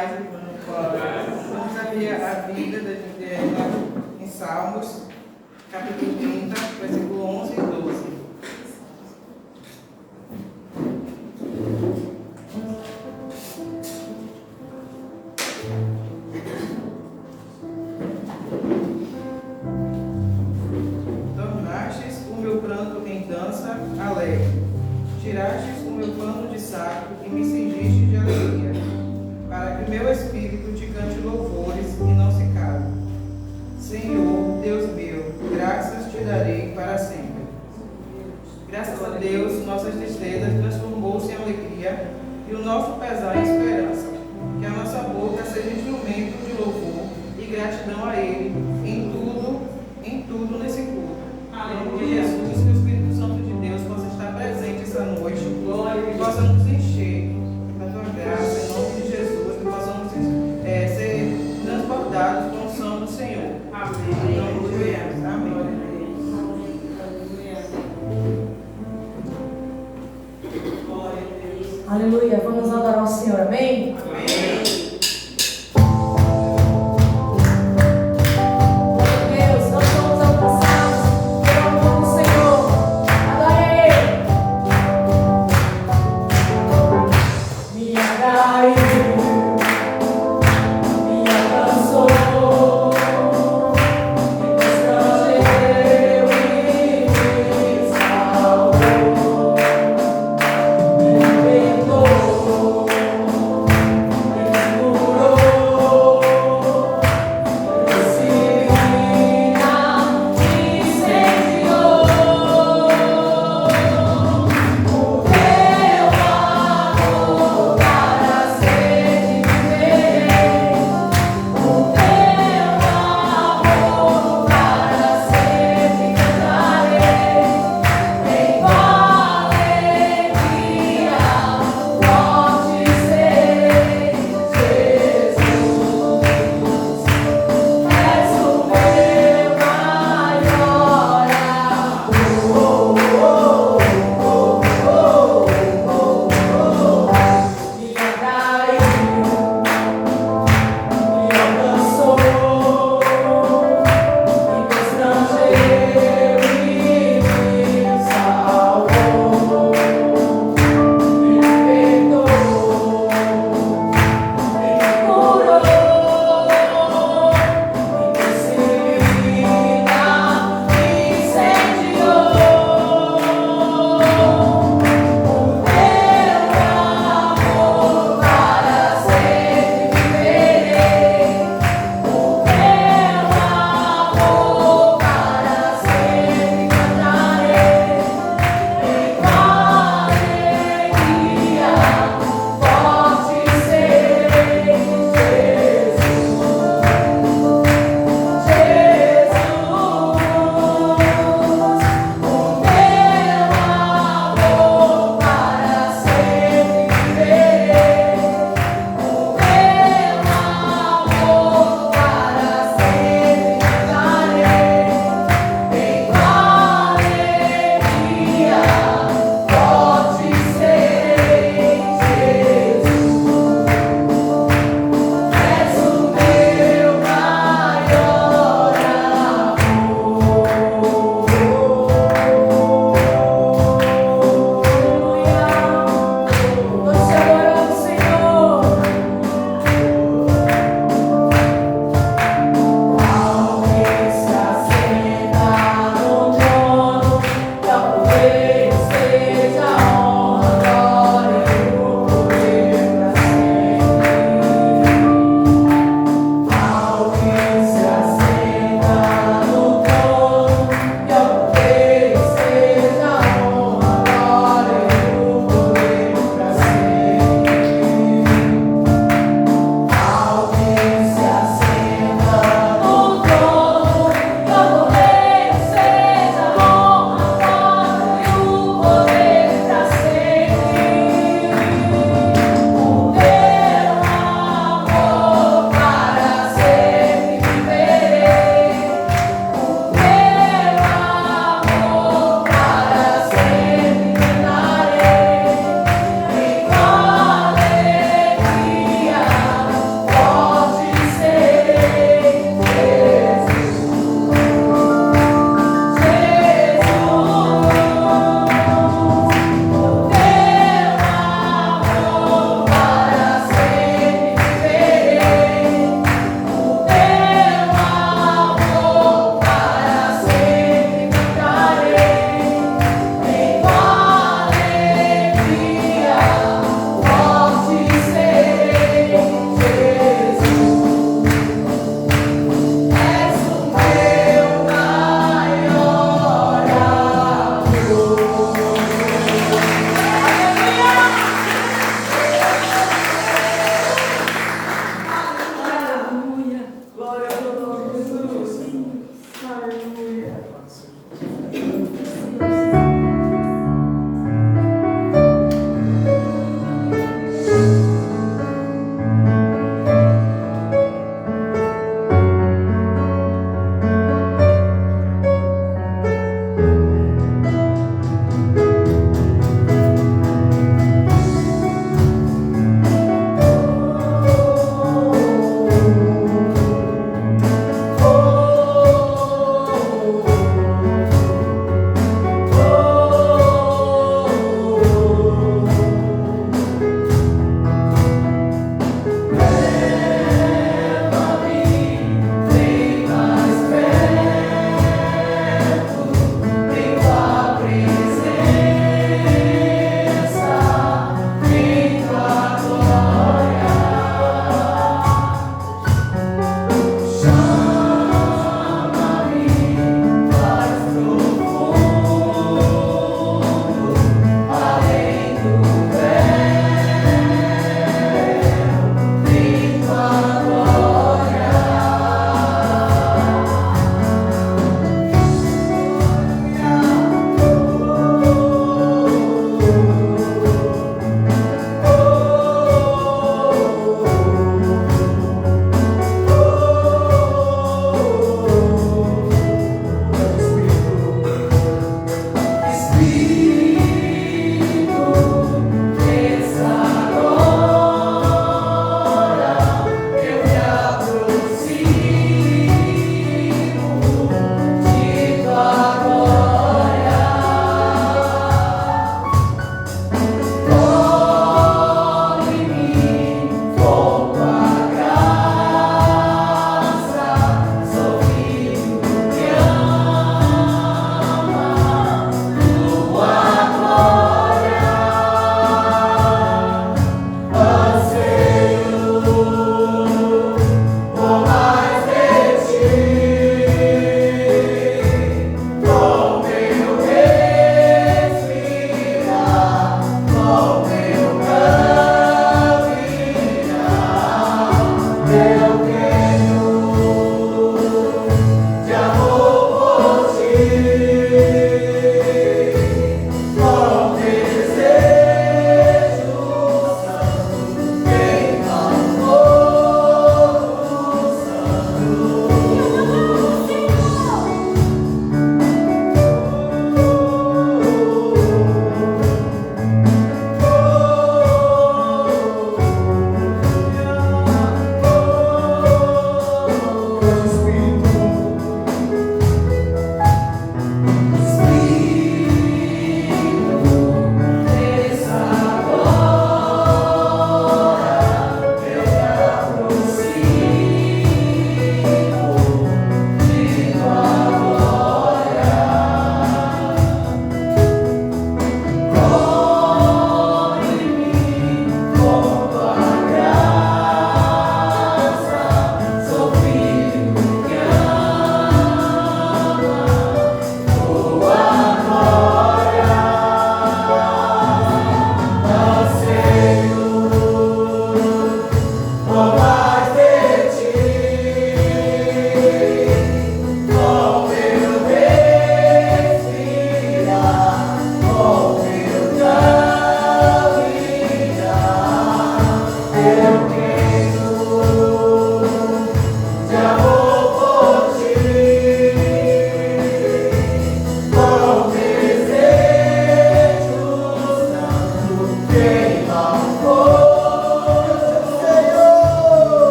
Paz, irmão. Vamos abrir a Bíblia da Juliana em Salmos, capítulo 30, versículo 11 e 12. Tornastes o meu pranto em dança alegre, tirastes o meu pano de saco e me cingiste de alegria, para que meu espírito te cante louvores e não se cale. Senhor, Deus meu, graças te darei para sempre. Graças a Deus, nossas tristezas transformou-se em alegria e o nosso pesar em esperança. Que a nossa boca seja instrumento de louvor e gratidão a Ele em tudo nesse culto. Em nome de Jesus, que o Espírito Santo de Deus possa estar presente essa noite e possa nos encher da tua graça, em nome de Jesus, que possamos ser transbordados com o som do Senhor. Amém. Em nome de Jesus. Amém. Aleluia. Vamos adorar ao Senhor. Amém? Amém. Oh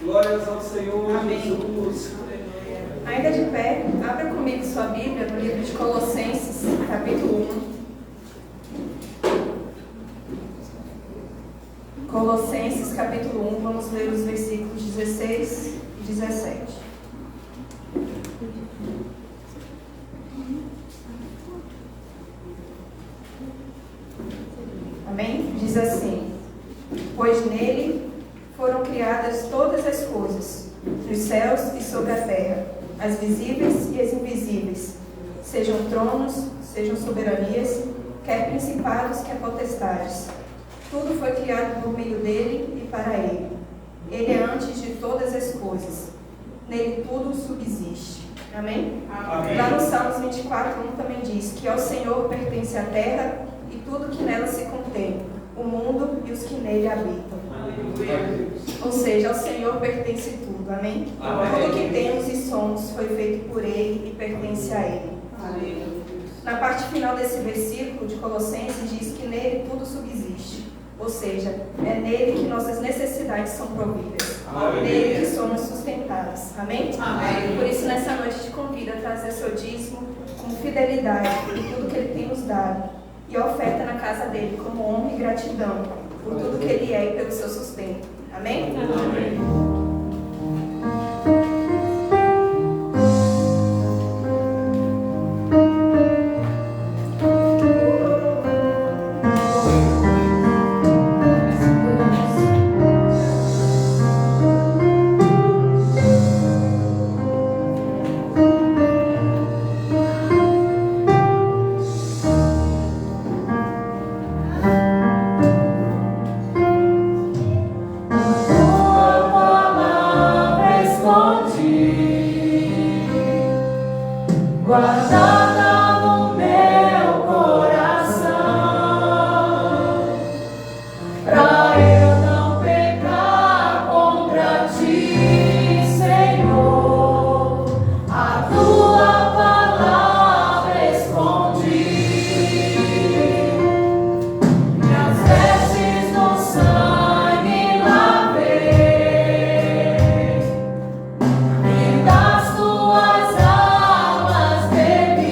Glórias ao Senhor. Amém. Jesus. Ainda de pé, abra comigo sua Bíblia no livro de Colossenses, capítulo 1. Colossenses, capítulo 1, vamos ler os versículos 16 e 17. Amém? Diz assim: pois nele foram criadas todas as coisas, nos céus e sobre a terra, as visíveis e as invisíveis, sejam tronos, sejam soberanias, quer principados, quer potestades. Tudo foi criado por meio dele e para ele. Ele é antes de todas as coisas. Nele tudo subsiste. Amém? Amém. Lá no Salmos 24:1 também diz que ao Senhor pertence a terra e tudo que nela se contém, o mundo e os que nele habitam. Ou seja, ao Senhor pertence tudo, amém? Amém. Tudo que temos e somos foi feito por Ele e pertence a Ele. Na parte final desse versículo de Colossenses diz que nele tudo subsiste. Ou seja, é nele que nossas necessidades são providas. Amém. Nele que somos sustentados. Amém? Amém. Por isso, nessa noite te convido a trazer seu dízimo com fidelidade em tudo que Ele tem nos dado. E a oferta na casa dele como honra e gratidão por tudo que Ele é e pelo seu sustento. Amém? Amém. Guardada no meu coração, pra eu não pecar contra ti, Senhor. A tua palavra escondi, minhas vestes no sangue lavei, e das tuas águas bebi.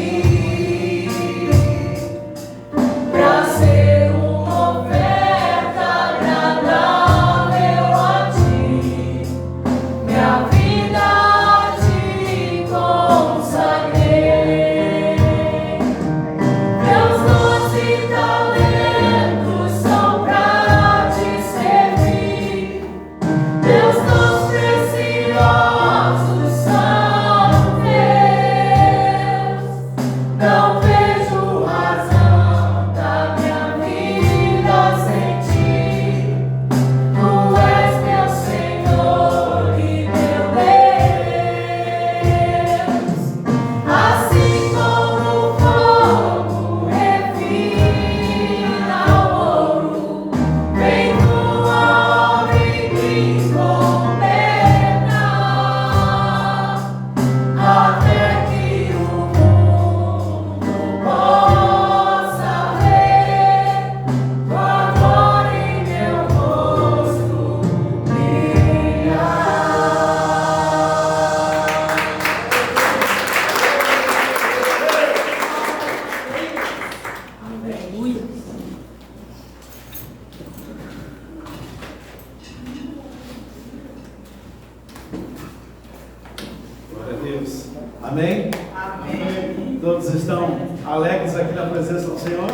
Amém? Amém. Todos estão alegres aqui na presença do Senhor?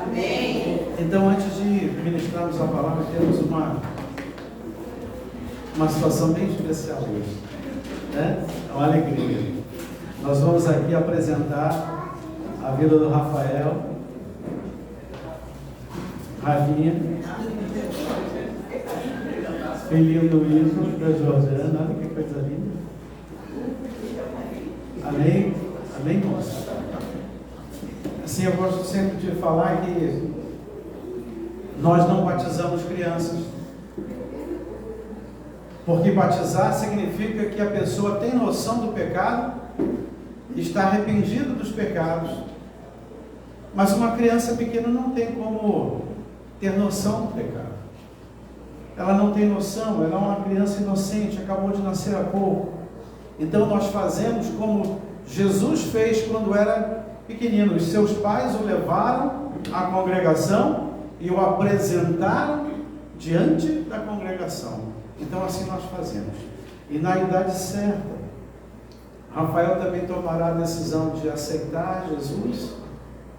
Amém. Então, antes de ministrarmos a palavra, temos uma situação bem especial hoje, né? É uma alegria. Nós vamos aqui apresentar a vida do Rafael, Ravinha, filhinho do Ivo, da Jordana. Olha que coisa linda. Amém? Amém, moça? Assim, eu gosto sempre de falar que nós não batizamos crianças, porque batizar significa que a pessoa tem noção do pecado, está arrependido dos pecados, mas uma criança pequena não tem como ter noção do pecado. Ela não tem noção, ela é uma criança inocente, acabou de nascer há pouco. Então nós fazemos como Jesus fez quando era pequenino. Os seus pais o levaram à congregação e o apresentaram diante da congregação. Então assim nós fazemos. E na idade certa, Rafael também tomará a decisão de aceitar Jesus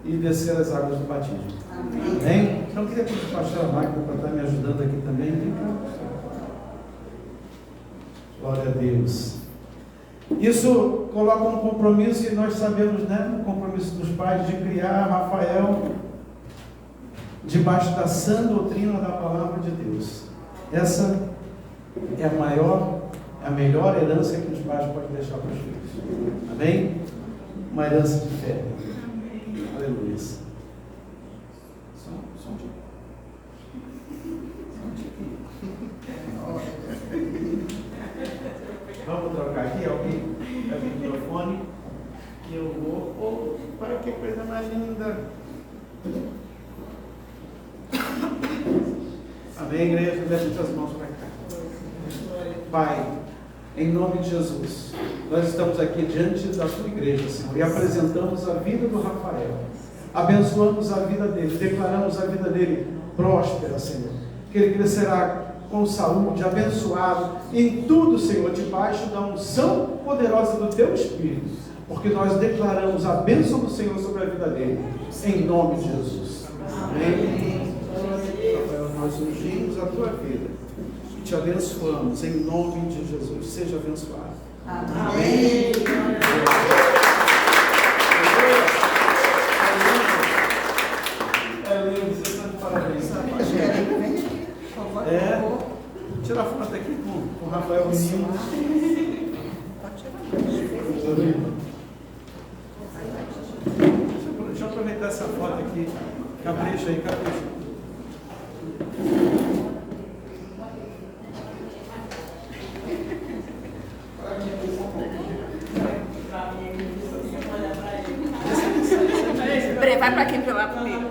e descer as águas do batismo. Amém. Amém? Então eu queria pedir para a pastora Magda para estar me ajudando aqui também. Vem cá. Glória a Deus. Isso coloca um compromisso, e nós sabemos, né, o compromisso dos pais de criar Rafael debaixo da sã doutrina da palavra de Deus. Essa é a melhor herança que os pais podem deixar para os filhos. Amém? Uma herança de fé. Aleluia. Só um Vamos trocar aqui, alguém pega o microfone e eu vou. Oh, para que coisa mais linda! Amém, igreja? Levante suas mãos para cá. Pai, em nome de Jesus, nós estamos aqui diante da tua igreja, Senhor, e apresentamos a vida do Rafael. Abençoamos a vida dele, declaramos a vida dele próspera, Senhor. Que ele crescerá com saúde, abençoado em tudo, Senhor, debaixo da unção poderosa do teu Espírito, porque nós declaramos a bênção do Senhor sobre a vida dele, em nome de Jesus. Amém. Rafael, nós ungimos a tua vida e te abençoamos em nome de Jesus. Seja abençoado. Amém. É lindo, você está de parabéns. Tirar foto aqui com o Rafael menino. Deixa eu aproveitar essa foto aqui. Capricha aí, capricha. Vai para quem? Para lá comigo.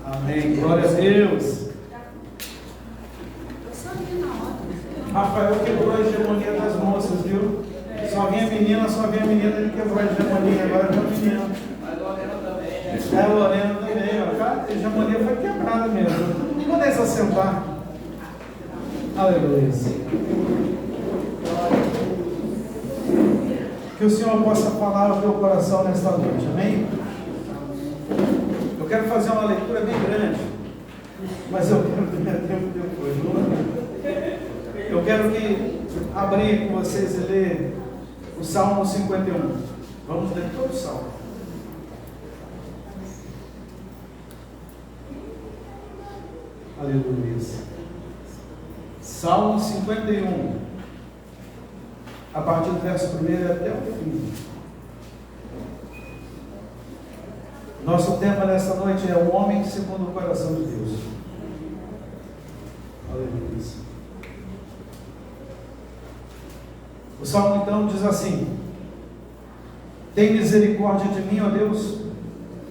Amém. Glória a Deus. Rafael quebrou a hegemonia das moças, viu? Só vinha menina, ele quebrou a hegemonia, agora vem o menino. A Lorena também, ó. A hegemonia foi quebrada mesmo. Podem se assentar. Aleluia. Que o Senhor possa falar ao teu coração nesta noite, amém? Eu quero fazer uma leitura bem grande, mas eu quero ganhar tempo depois, não? Eu quero abrir com vocês e ler o Salmo 51. Vamos ler todo o Salmo. Aleluia. Salmo 51, a partir do verso 1 até o fim. Nosso tema nessa noite é o homem segundo o coração de Deus. Aleluia. O Salmo então diz assim: tem misericórdia de mim, ó Deus,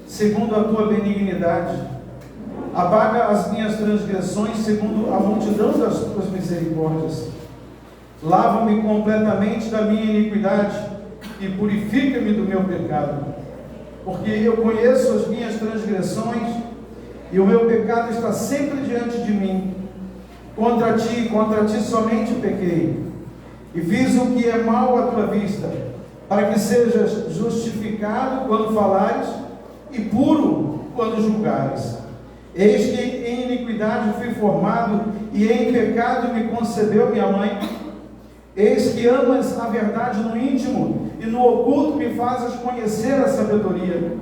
segundo a tua benignidade. Apaga as minhas transgressões segundo a multidão das tuas misericórdias. Lava-me completamente da minha iniquidade e purifica-me do meu pecado. Porque eu conheço as minhas transgressões e o meu pecado está sempre diante de mim. Contra ti somente pequei, e fiz o que é mal à tua vista, para que sejas justificado quando falares, e puro quando julgares. Eis que em iniquidade fui formado, e em pecado me concebeu minha mãe. Eis que amas a verdade no íntimo, e no oculto me fazes conhecer a sabedoria.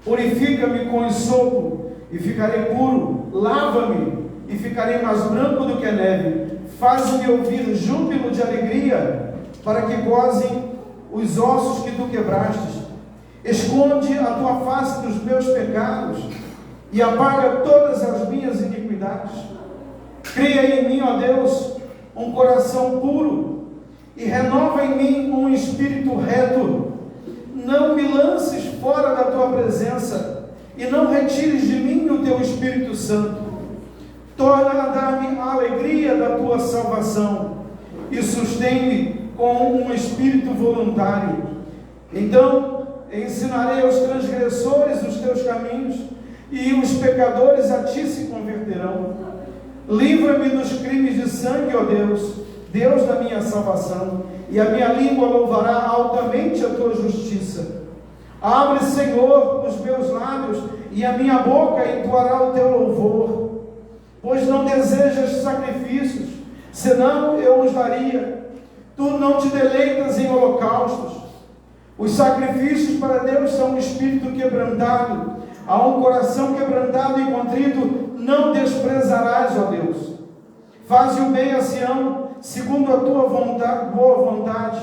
Purifica-me com esopo, e ficarei puro. Lava-me, e ficarei mais branco do que a neve. Faz-me ouvir júbilo de alegria, para que gozem os ossos que tu quebrastes. Esconde a tua face dos meus pecados, e apaga todas as minhas iniquidades. Cria em mim, ó Deus, um coração puro, e renova em mim um espírito reto. Não me lances fora da tua presença, e não retires de mim o teu Espírito Santo. Torna a dar-me a alegria da tua salvação, e sustém-me com um espírito voluntário. Então ensinarei aos transgressores os teus caminhos, e os pecadores a ti se converterão. Livra-me dos crimes de sangue, ó Deus, Deus da minha salvação, e a minha língua louvará altamente a tua justiça. Abre, Senhor, os meus lábios, e a minha boca entoará o teu louvor. Pois não desejas sacrifícios, senão eu os daria. Tu não te deleitas em holocaustos. Os sacrifícios para Deus são um espírito quebrantado. A um coração quebrantado e contrito não desprezarás, ó Deus. Faze o bem a Sião, segundo a tua vontade, boa vontade.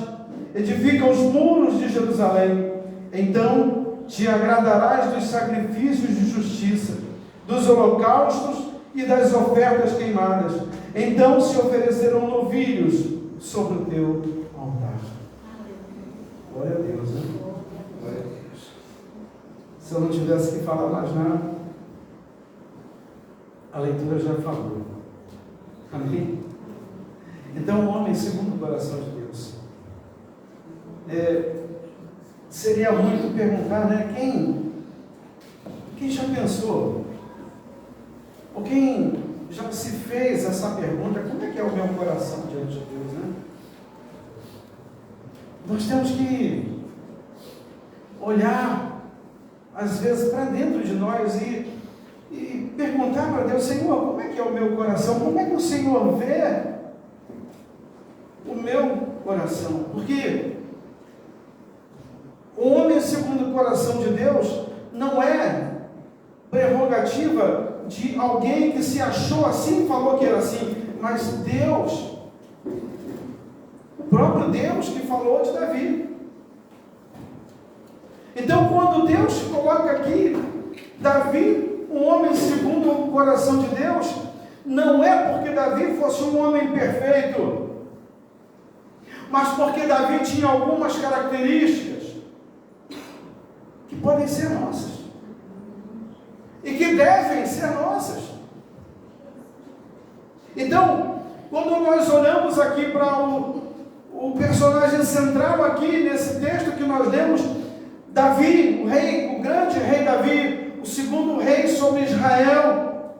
Edifica os muros de Jerusalém. Então te agradarás dos sacrifícios de justiça, dos holocaustos e das ofertas queimadas. Então se oferecerão novilhos sobre o teu altar. Glória a Deus, né? Glória a Deus. Se eu não tivesse que falar mais nada, a leitura já falou. Amém? Então, o homem segundo o coração de Deus. Seria muito perguntar, né? Quem já pensou? Ou quem já se fez essa pergunta? Como é que é o meu coração diante de Deus, né? Nós temos que olhar, às vezes, para dentro de nós e perguntar para Deus: Senhor, como é que é o meu coração? Como é que o Senhor vê o meu coração? Porque o homem segundo o coração de Deus não é prerrogativa de alguém que se achou assim e falou que era assim, mas Deus, o próprio Deus que falou de Davi. Então, quando Deus coloca aqui Davi, um homem segundo o coração de Deus, não é porque Davi fosse um homem perfeito, mas porque Davi tinha algumas características que podem ser nossas e que devem ser nossas. Então, quando nós olhamos aqui para o personagem central aqui nesse texto que nós lemos, Davi, o rei, o grande rei Davi, o segundo rei sobre Israel,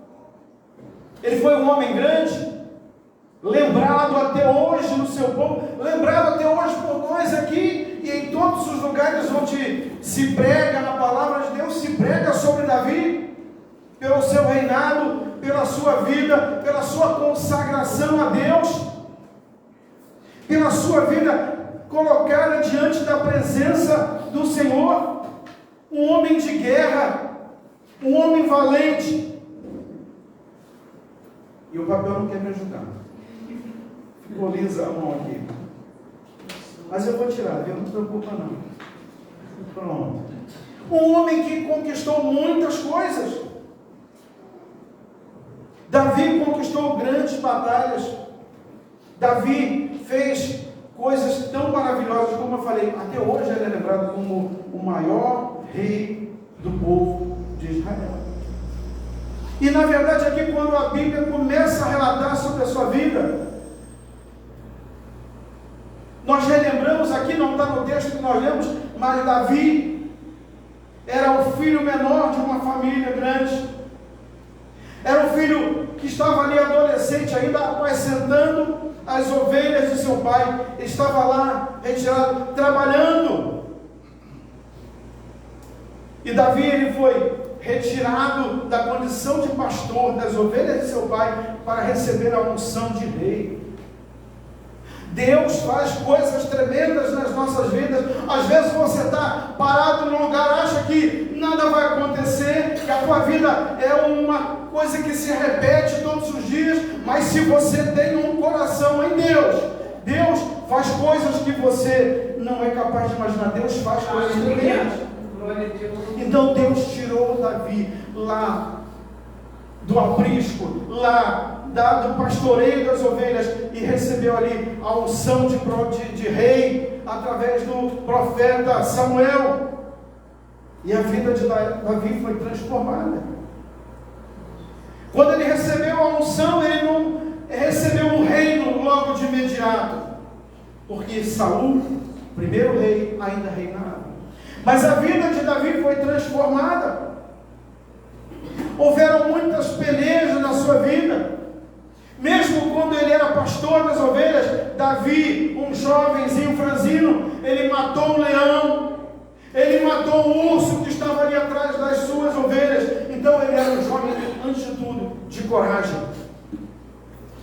ele foi um homem grande, lembrado até hoje no seu povo, lembrado até hoje por nós aqui, e em todos os lugares onde se prega na palavra de Deus, se prega sobre Davi, pelo seu reinado, pela sua vida, pela sua consagração a Deus, pela sua vida colocada diante da presença do Senhor, um homem de guerra, um homem valente. E o papel não quer me ajudar. Ficou lisa a mão aqui. Mas eu vou tirar, viu? Não se preocupa não. Pronto. Um homem que conquistou muitas coisas. Davi conquistou grandes batalhas. Davi fez coisas tão maravilhosas, como eu falei, até hoje ele é lembrado como o maior rei do povo de Israel. E na verdade aqui, quando a Bíblia começa a relatar sobre a sua vida, nós relembramos aqui, não está no texto que nós lemos, mas Davi era o filho menor de uma família grande. Era um filho que estava ali adolescente ainda, apacentando as ovelhas de seu pai. Ele estava lá, retirado, trabalhando. E Davi, ele foi retirado da condição de pastor das ovelhas de seu pai para receber a unção de rei. Deus faz coisas tremendas nas nossas vidas. Às vezes você está parado no lugar, acha que nada vai acontecer, que a tua vida é uma coisa que se repete todos os dias, mas se você tem um coração em Deus, Deus faz coisas que você não é capaz de imaginar. Deus faz coisas tremendas. Então Deus tirou Davi lá do aprisco, lá do pastoreio das ovelhas, e recebeu ali a unção de rei através do profeta Samuel, e a vida de Davi foi transformada. Quando ele recebeu a unção, ele não recebeu um reino logo de imediato, porque Saul, primeiro rei, ainda reinava. Mas a vida de Davi foi transformada. Houveram muitas pelejas na sua vida. Mesmo quando ele era pastor das ovelhas, Davi, um jovenzinho franzino, ele matou um leão, ele matou um urso que estava ali atrás das suas ovelhas. Então ele era um jovem, antes de tudo, de coragem.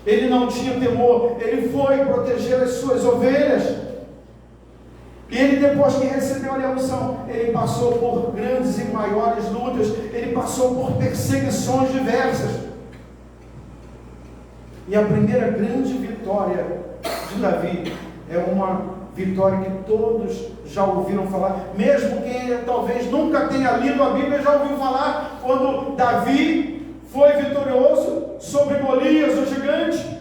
Ele não tinha temor, ele foi proteger as suas ovelhas. E ele, depois que recebeu a unção, ele passou por grandes e maiores lutas, ele passou por perseguições diversas. E a primeira grande vitória de Davi é uma vitória que todos já ouviram falar, mesmo quem talvez nunca tenha lido a Bíblia já ouviu falar, quando Davi foi vitorioso sobre Golias, o gigante,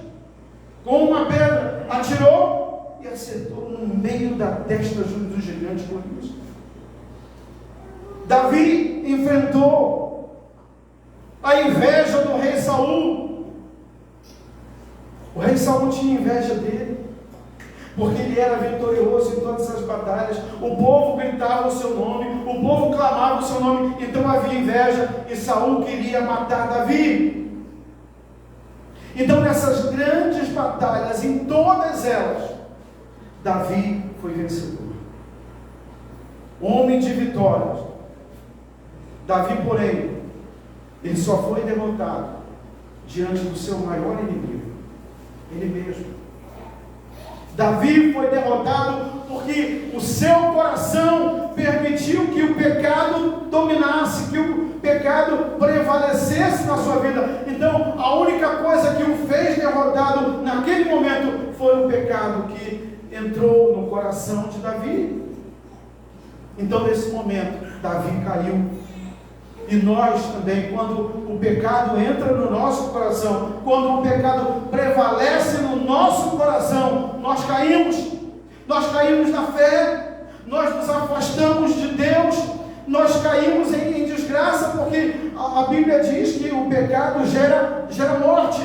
com uma pedra, atirou e acertou no meio da testa do gigante Golias. Davi enfrentou a inveja do rei Saul. O rei Saul tinha inveja dele, porque ele era vitorioso em todas as batalhas. O povo gritava o seu nome, o povo clamava o seu nome, então havia inveja, e Saul queria matar Davi. Então nessas grandes batalhas, em todas elas, Davi foi vencedor, homem de vitórias. Davi, porém, ele só foi derrotado diante do seu maior inimigo, ele mesmo. Davi foi derrotado porque o seu coração permitiu que o pecado dominasse, que o pecado prevalecesse na sua vida. Então, a única coisa que o fez derrotado naquele momento foi o pecado que entrou no coração de Davi. Então, nesse momento, Davi caiu. E nós também, quando o pecado entra no nosso coração, quando o pecado prevalece no nosso coração, nós caímos na fé, nós nos afastamos de Deus, nós caímos em desgraça, porque a Bíblia diz que o pecado gera morte.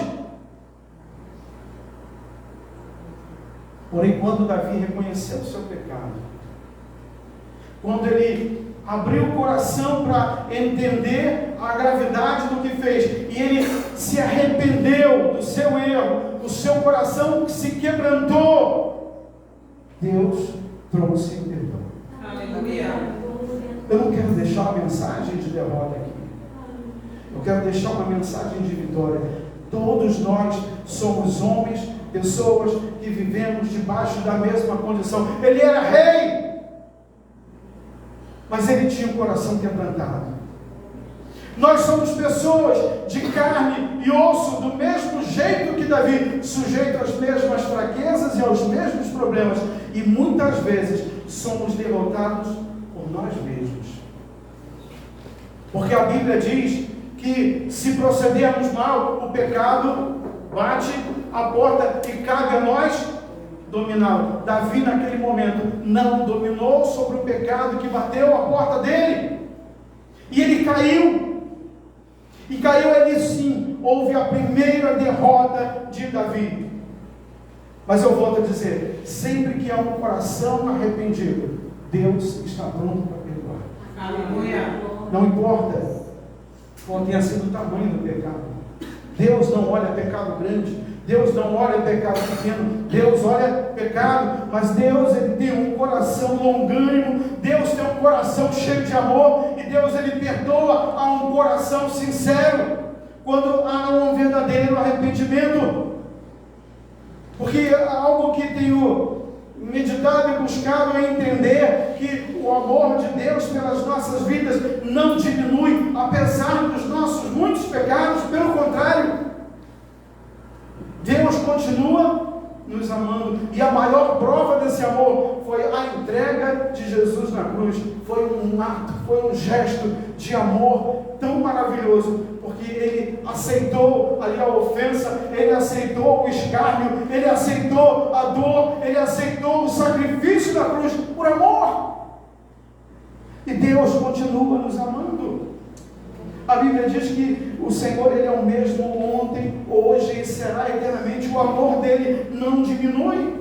Porém, quando Davi reconheceu o seu pecado, quando ele abriu o coração para entender a gravidade do que fez, e ele se arrependeu do seu erro, o seu coração se quebrantou, Deus trouxe o perdão. Aleluia. Eu não quero deixar uma mensagem de derrota aqui, eu quero deixar uma mensagem de vitória. Todos nós somos homens, pessoas que vivemos debaixo da mesma condição. Ele era rei, mas ele tinha um coração quebrantado. Nós somos pessoas de carne e osso, do mesmo jeito que Davi, sujeito às mesmas fraquezas e aos mesmos problemas, e muitas vezes somos derrotados por nós mesmos, porque a Bíblia diz que se procedermos mal, o pecado bate a porta e cabe a nós dominá-lo. Davi, naquele momento, não dominou sobre o pecado que bateu a porta dele, e ele caiu. E caiu ali sim, houve a primeira derrota de Davi. Mas eu volto a dizer, sempre que há um coração arrependido, Deus está pronto para perdoar. Aleluia. Não importa qual tenha sido o tamanho do pecado. Deus não olha pecado grande, Deus não olha pecado pequeno, Deus olha pecado, mas Deus ele tem um coração longânimo, Deus tem um coração cheio de amor, e Deus ele perdoa a um coração sincero, quando há um verdadeiro arrependimento. Porque algo que tenho meditado e buscado é entender que o amor de Deus pelas nossas vidas não diminui, apesar dos nossos muitos pecados, pelo contrário, Deus continua nos amando, e a maior prova desse amor foi a entrega de Jesus na cruz. Foi um ato, foi um gesto de amor tão maravilhoso, porque ele aceitou ali a ofensa, ele aceitou o escárnio, ele aceitou a dor, ele aceitou o sacrifício da cruz por amor. E Deus continua nos amando. A Bíblia diz que o Senhor ele é o mesmo ontem, hoje e será eternamente. O amor dele não diminui,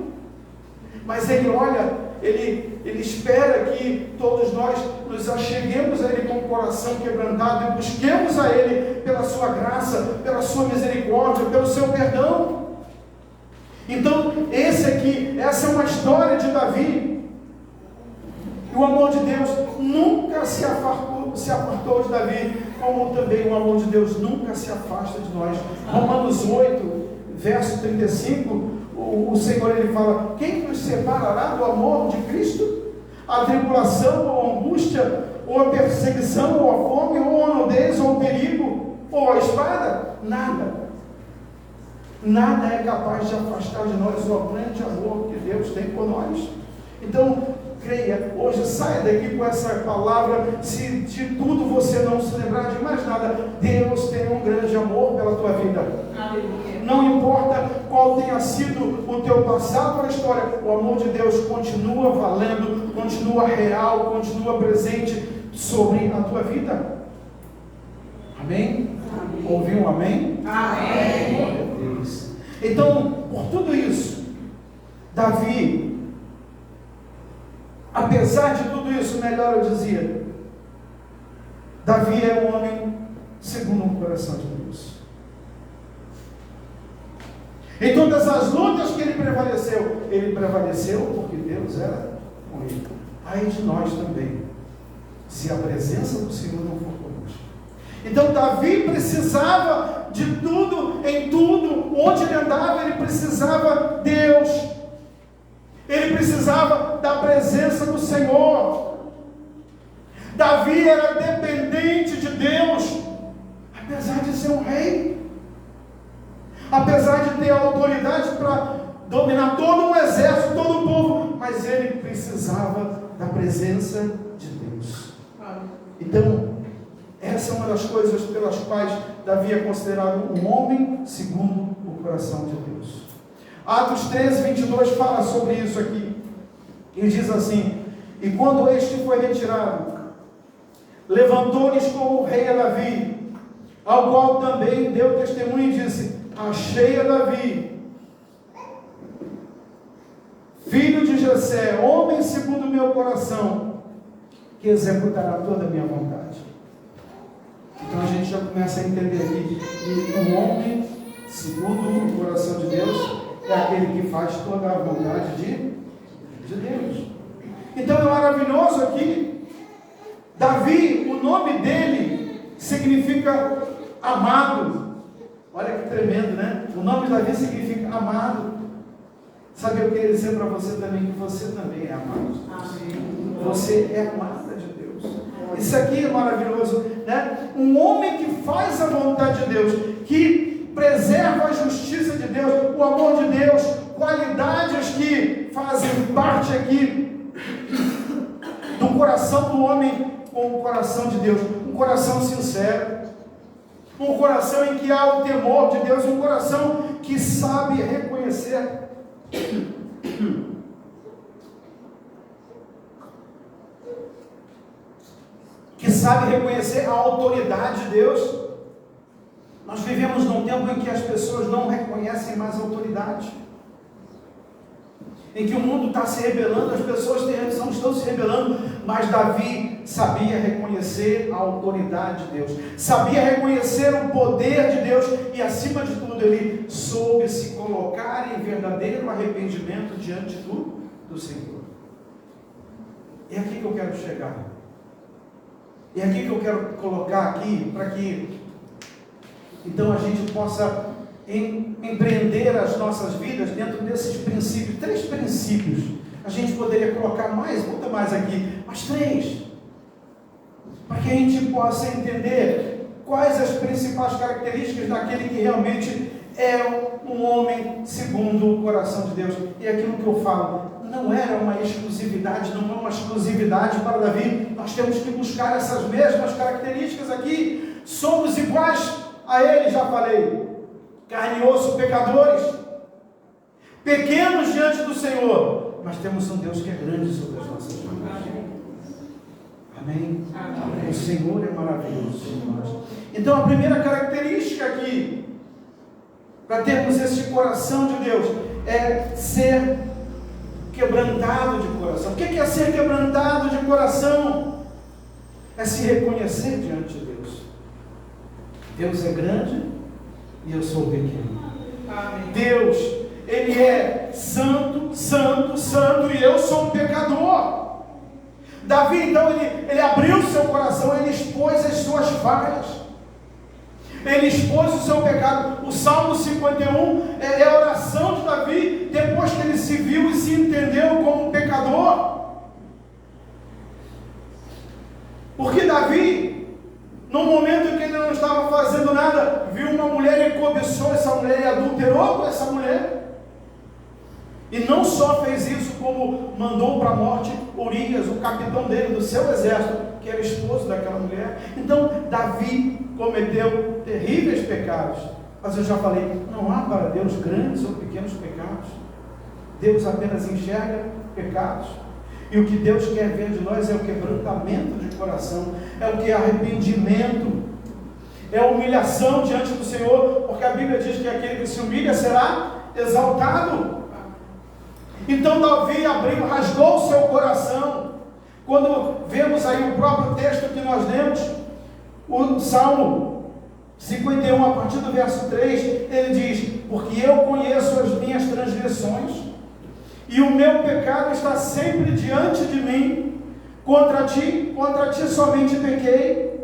mas ele olha, ele espera que todos nós nos acheguemos a ele com o coração quebrantado e busquemos a ele pela sua graça, pela sua misericórdia, pelo seu perdão. Então essa é uma história de Davi. E o amor de Deus nunca se apartou de Davi, como também o amor de Deus nunca se afasta de nós. Romanos 8, verso 35, o Senhor ele fala: quem nos separará do amor de Cristo? A tribulação, ou a angústia, ou a perseguição, ou a fome, ou a nudez, ou o perigo, ou a espada? Nada é capaz de afastar de nós o grande amor que Deus tem por nós. Então, creia, hoje saia daqui com essa palavra. Se de tudo você não se lembrar de mais nada, Deus tem um grande amor pela tua vida. Aleluia. Não importa qual tenha sido o teu passado ou a história, o amor de Deus continua valendo, continua real, continua presente sobre a tua vida. Amém? Amém. Ouviu um amém? Amém. Glória a Deus. Então, por tudo isso, Davi, apesar de tudo isso, melhor eu dizia, Davi é um homem segundo o coração de Deus. Em todas as lutas que ele prevaleceu porque Deus era com ele. Ai de nós também, se a presença do Senhor não for conosco. Então Davi precisava de tudo, em tudo, onde ele andava, ele precisava de Deus. Ele precisava da presença do Senhor. Davi era dependente de Deus, apesar de ser um rei, apesar de ter autoridade para dominar todo um exército, todo um povo, mas ele precisava da presença de Deus. Então, essa é uma das coisas pelas quais Davi é considerado um homem segundo o coração de Deus. Atos 13, 22 fala sobre isso aqui. E diz assim: e quando este foi retirado, levantou-lhes como rei a Davi, ao qual também deu testemunho e disse: achei a Davi, filho de Jessé, homem segundo o meu coração, que executará toda a minha vontade. Então a gente já começa a entender aqui que um homem segundo o coração de Deus é aquele que faz toda a vontade de Deus. Então é maravilhoso aqui. Davi, o nome dele significa amado. Olha que tremendo, né? O nome de Davi significa amado. Sabe, eu queria dizer para você também que você também é amado. Você é amada de Deus. Isso aqui é maravilhoso, né? Um homem que faz a vontade de Deus, que preserva a justiça de Deus, o amor de Deus, qualidades que fazem parte aqui do coração do homem com o coração de Deus, um coração sincero, um coração em que há o temor de Deus, um coração que sabe reconhecer a autoridade de Deus. Nós vivemos num tempo em que as pessoas não reconhecem mais a autoridade, em que o mundo está se rebelando, as pessoas estão se rebelando, mas Davi sabia reconhecer a autoridade de Deus, sabia reconhecer o poder de Deus e, acima de tudo, ele soube se colocar em verdadeiro arrependimento diante do Senhor. É aqui que eu quero chegar. É aqui que eu quero colocar aqui, para que então a gente possa empreender as nossas vidas dentro desses princípios. 3 princípios. A gente poderia colocar mais, muito mais aqui, mas 3. Para que a gente possa entender quais as principais características daquele que realmente é um homem segundo o coração de Deus. E aquilo que eu falo, não era uma exclusividade, não é uma exclusividade para Davi. Nós temos que buscar essas mesmas características aqui. Somos iguais a ele, já falei. Carne e osso, pecadores, pequenos diante do Senhor, mas temos um Deus que é grande sobre as nossas vidas. Amém? Amém? O Senhor é maravilhoso sobre nós. Então a primeira característica aqui, para termos esse coração de Deus, é ser quebrantado de coração. O que é ser quebrantado de coração? É se reconhecer diante de Deus. Deus é grande e eu sou pequeno. Amém. Deus, Ele é santo, santo, santo, e eu sou um pecador. Davi, então, ele abriu o seu coração, ele expôs as suas falhas, ele expôs o seu pecado. O Salmo 51 é a oração de Davi, depois que ele se viu e se entendeu como um pecador. Porque Davi, no momento em que ele não estava fazendo nada, viu uma mulher e cobiçou essa mulher e adulterou com essa mulher. E não só fez isso, como mandou para a morte Urias, o capitão dele, do seu exército, que era esposo daquela mulher. Então Davi cometeu terríveis pecados. Mas eu já falei, não há para Deus grandes ou pequenos pecados. Deus apenas enxerga pecados. E o que Deus quer ver de nós é o quebrantamento de coração, é o que é arrependimento, é a humilhação diante do Senhor, porque a Bíblia diz que aquele que se humilha será exaltado. Então Davi rasgou o seu coração. Quando vemos aí o próprio texto que nós lemos, o Salmo 51, a partir do verso 3, ele diz: porque eu conheço as minhas transgressões, e o meu pecado está sempre diante de mim. Contra ti somente pequei,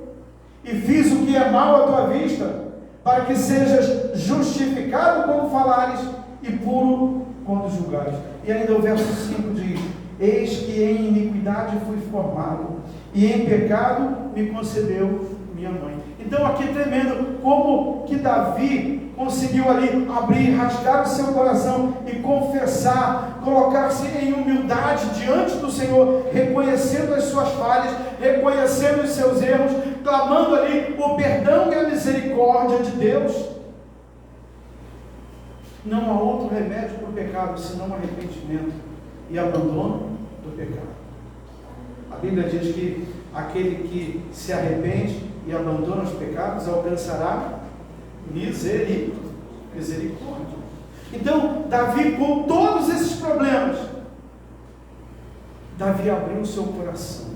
e fiz o que é mal à tua vista, para que sejas justificado quando falares, e puro quando julgares. E ainda o verso 5 diz: eis que em iniquidade fui formado, e em pecado me concebeu minha mãe. Então aqui é tremendo como que Davi conseguiu ali abrir, rasgar o seu coração e confessar, colocar-se em humildade diante do Senhor, reconhecendo as suas falhas, reconhecendo os seus erros, clamando ali o perdão e a misericórdia de Deus. Não há outro remédio para o pecado senão arrependimento e abandono do pecado. A Bíblia diz que aquele que se arrepende e abandona os pecados alcançará misericórdia. Então, Davi, com todos esses problemas, Davi abriu o seu coração.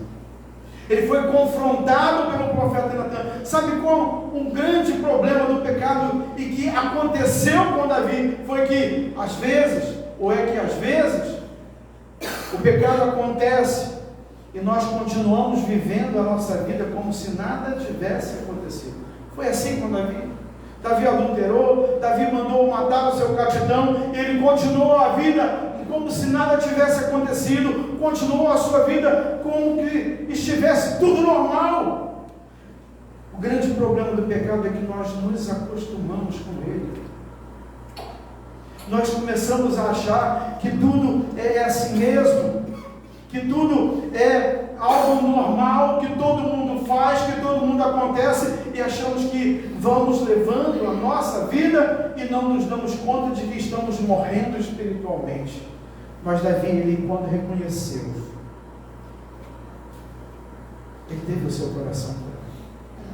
Ele foi confrontado pelo profeta Natan. Sabe qual um grande problema do pecado e que aconteceu com Davi? Foi que às vezes o pecado acontece e nós continuamos vivendo a nossa vida como se nada tivesse acontecido. Foi assim com Davi. Davi adulterou, Davi mandou matar o seu capitão, e ele continuou a vida como se nada tivesse acontecido, continuou a sua vida como que estivesse tudo normal. O grande problema do pecado é que nós nos acostumamos com ele. Nós começamos a achar que tudo é assim mesmo, que tudo é algo normal, que todo mundo faz, que todo mundo acontece, e achamos que vamos levando a nossa vida e não nos damos conta de que estamos morrendo espiritualmente. Mas Davi, ele quando reconheceu, ele teve o seu coração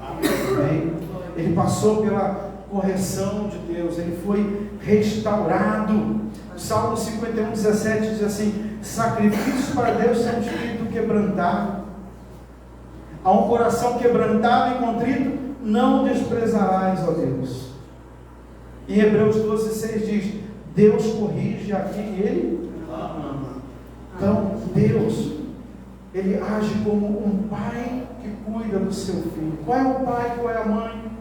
curado. Amém? Ele passou pela correção de Deus, ele foi restaurado. O Salmo 51, 17 diz assim: sacrifícios para Deus são um espírito quebrantado. A um coração quebrantado e contrito, não desprezarás, ó Deus. Em Hebreus 12:6 diz: Deus corrige a quem Ele ama. Então, Deus, Ele age como um pai que cuida do seu filho. Qual é o pai, qual é a mãe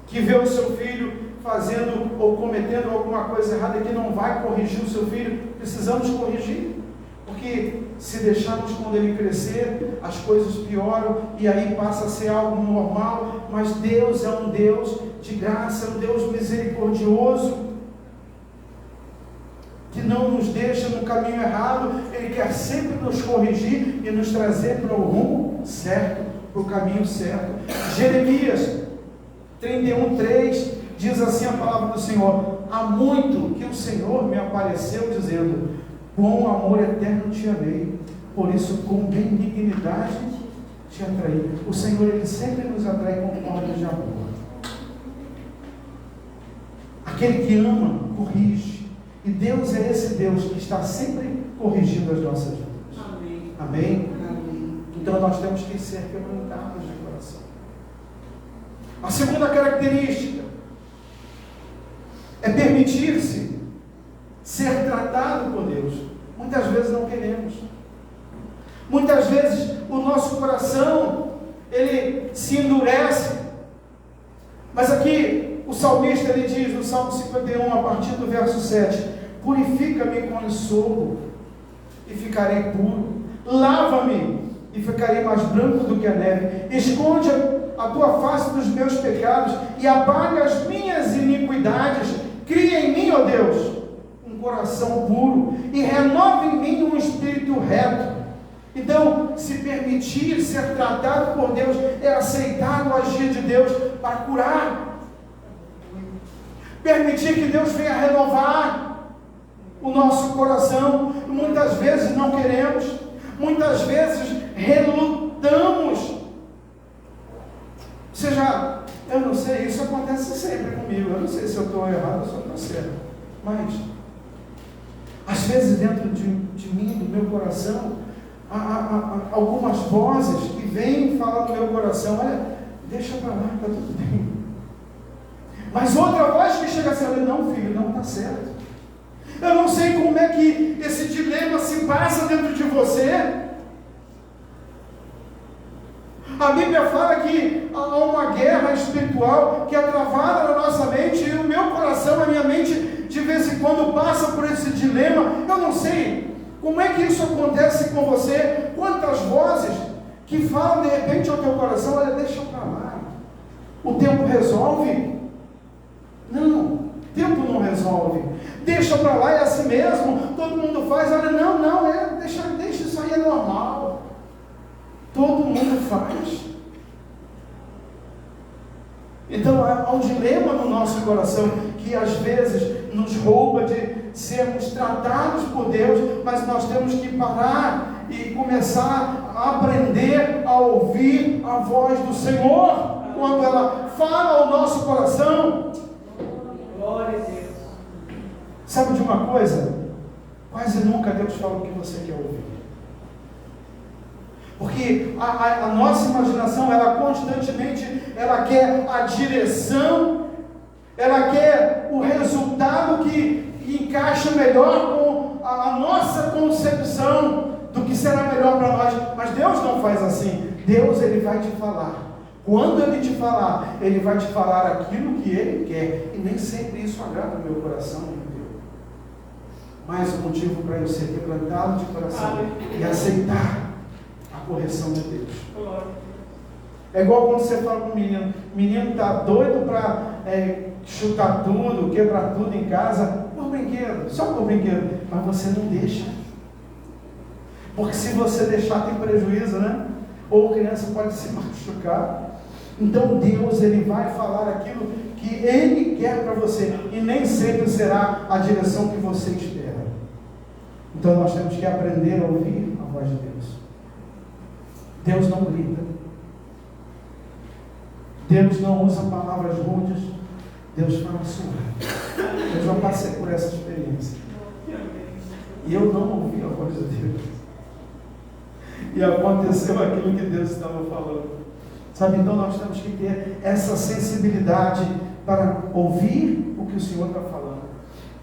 que vê o seu filho fazendo ou cometendo alguma coisa errada e que não vai corrigir o seu filho? Precisamos corrigir, porque se deixarmos quando ele crescer, as coisas pioram e aí passa a ser algo normal. Mas Deus é um Deus de graça, um Deus misericordioso, que não nos deixa no caminho errado. Ele quer sempre nos corrigir e nos trazer para o rumo certo, para o caminho certo. Jeremias 31:3 diz assim a palavra do Senhor: há muito que o Senhor me apareceu dizendo, com amor eterno te amei, por isso com benignidade te atraí. O Senhor, Ele sempre nos atrai com cordas de amor. Aquele que ama, corrige. E Deus é esse Deus que está sempre corrigindo as nossas vidas. Amém. Amém? Amém. Então nós temos que ser quebrantados de coração. A segunda característica é permitir-se ser tratado por Deus. Muitas vezes não queremos. Muitas vezes o nosso coração, ele se endurece. Mas aqui o salmista, ele diz no Salmo 51, a partir do verso 7: purifica-me com ensopo e ficarei puro. Lava-me e ficarei mais branco do que a neve. Esconde a tua face dos meus pecados e apaga as minhas iniquidades. Cria em mim, ó Deus, um coração puro e renova em mim um espírito reto. Então, se permitir ser tratado por Deus é aceitar o agir de Deus para curar. Permitir que Deus venha renovar o nosso coração. Muitas vezes não queremos, muitas vezes relutamos. Ou seja, eu não sei, isso acontece sempre comigo. Eu não sei se eu estou errado ou se eu estou certo. Mas, às vezes dentro de mim, do meu coração, há algumas vozes que vêm falar no meu coração: olha, deixa para lá, está tudo bem. Mas outra voz que chega assim: olha, não, filho, não está certo. Eu não sei como é que esse dilema se passa dentro de você. A Bíblia fala que há uma guerra espiritual que é travada na nossa mente, e o meu coração, a minha mente, de vez em quando passa por esse dilema. Eu não sei como é que isso acontece com você. Quantas vozes que falam de repente ao teu coração: olha, deixa para lá, o tempo resolve. Não, tempo não resolve. Deixa para lá, é assim mesmo, todo mundo faz. Olha, não, deixa isso aí, é normal. Todo mundo faz. Então há um dilema no nosso coração que às vezes nos rouba de sermos tratados por Deus, mas nós temos que parar e começar a aprender a ouvir a voz do Senhor quando ela fala ao nosso coração. Glória a Deus. Sabe de uma coisa? Quase nunca Deus fala o que você quer ouvir. Porque a nossa imaginação, ela constantemente, ela quer a direção, ela quer o resultado que encaixa melhor com a nossa concepção do que será melhor para nós. Mas Deus não faz assim. Deus, Ele vai te falar. Quando Ele te falar, Ele vai te falar aquilo que Ele quer. E nem sempre isso agrada o meu coração, meu Deus. Mais um motivo para eu ser quebrantado de coração e aceitar a correção de Deus. É igual quando você fala para o menino está doido para chutar tudo, quebrar tudo em casa, por brinquedo, só por brinquedo, mas você não deixa. Porque se você deixar, tem prejuízo, né? Ou a criança pode se machucar. Então Deus, Ele vai falar aquilo que Ele quer para você, e nem sempre será a direção que você espera. Então nós temos que aprender a ouvir a voz de Deus. Deus não grita. Deus não usa palavras rudes. Deus fala suave. Eu já passei por essa experiência. E eu não ouvi a voz de Deus. E aconteceu aquilo que Deus estava falando. Sabe, então nós temos que ter essa sensibilidade para ouvir o que o Senhor está falando.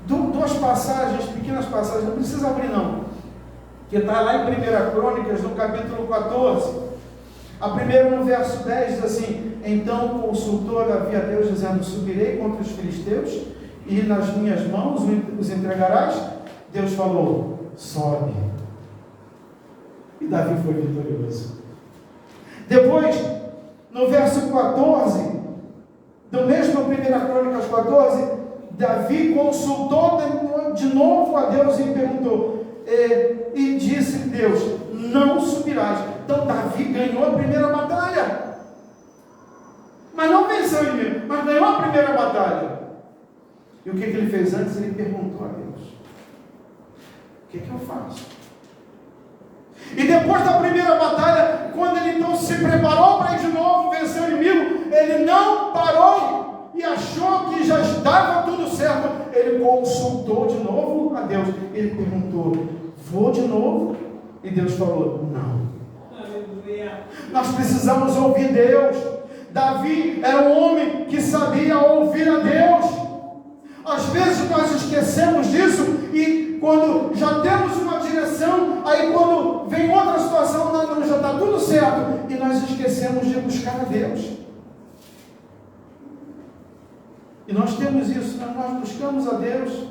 Duas passagens, pequenas passagens, não precisa abrir não, que está lá em 1 Crônicas, no capítulo 14. A primeira, no verso 10, diz assim: então consultou Davi a Deus, dizendo: subirei contra os filisteus, e nas minhas mãos os entregarás. Deus falou: sobe. E Davi foi vitorioso. Depois, no verso 14, do mesmo 1 Crônicas 14, Davi consultou de novo a Deus e perguntou, e disse Deus: não subirás. Então Davi ganhou a primeira batalha, mas não venceu o inimigo, mas ganhou a primeira batalha. E o que ele fez antes? Ele perguntou a Deus: o que eu faço? E depois da primeira batalha, quando ele então se preparou para ir de novo vencer o inimigo, ele não parou e achou que já estava tudo certo. Ele consultou de novo a Deus. Ele perguntou: vou de novo? E Deus falou: não. Nós precisamos ouvir Deus. Davi era um homem que sabia ouvir a Deus. Às vezes nós esquecemos disso, e quando já temos uma direção, aí quando vem outra situação, não, já está tudo certo, e nós esquecemos de buscar a Deus. E nós temos isso, nós buscamos a Deus,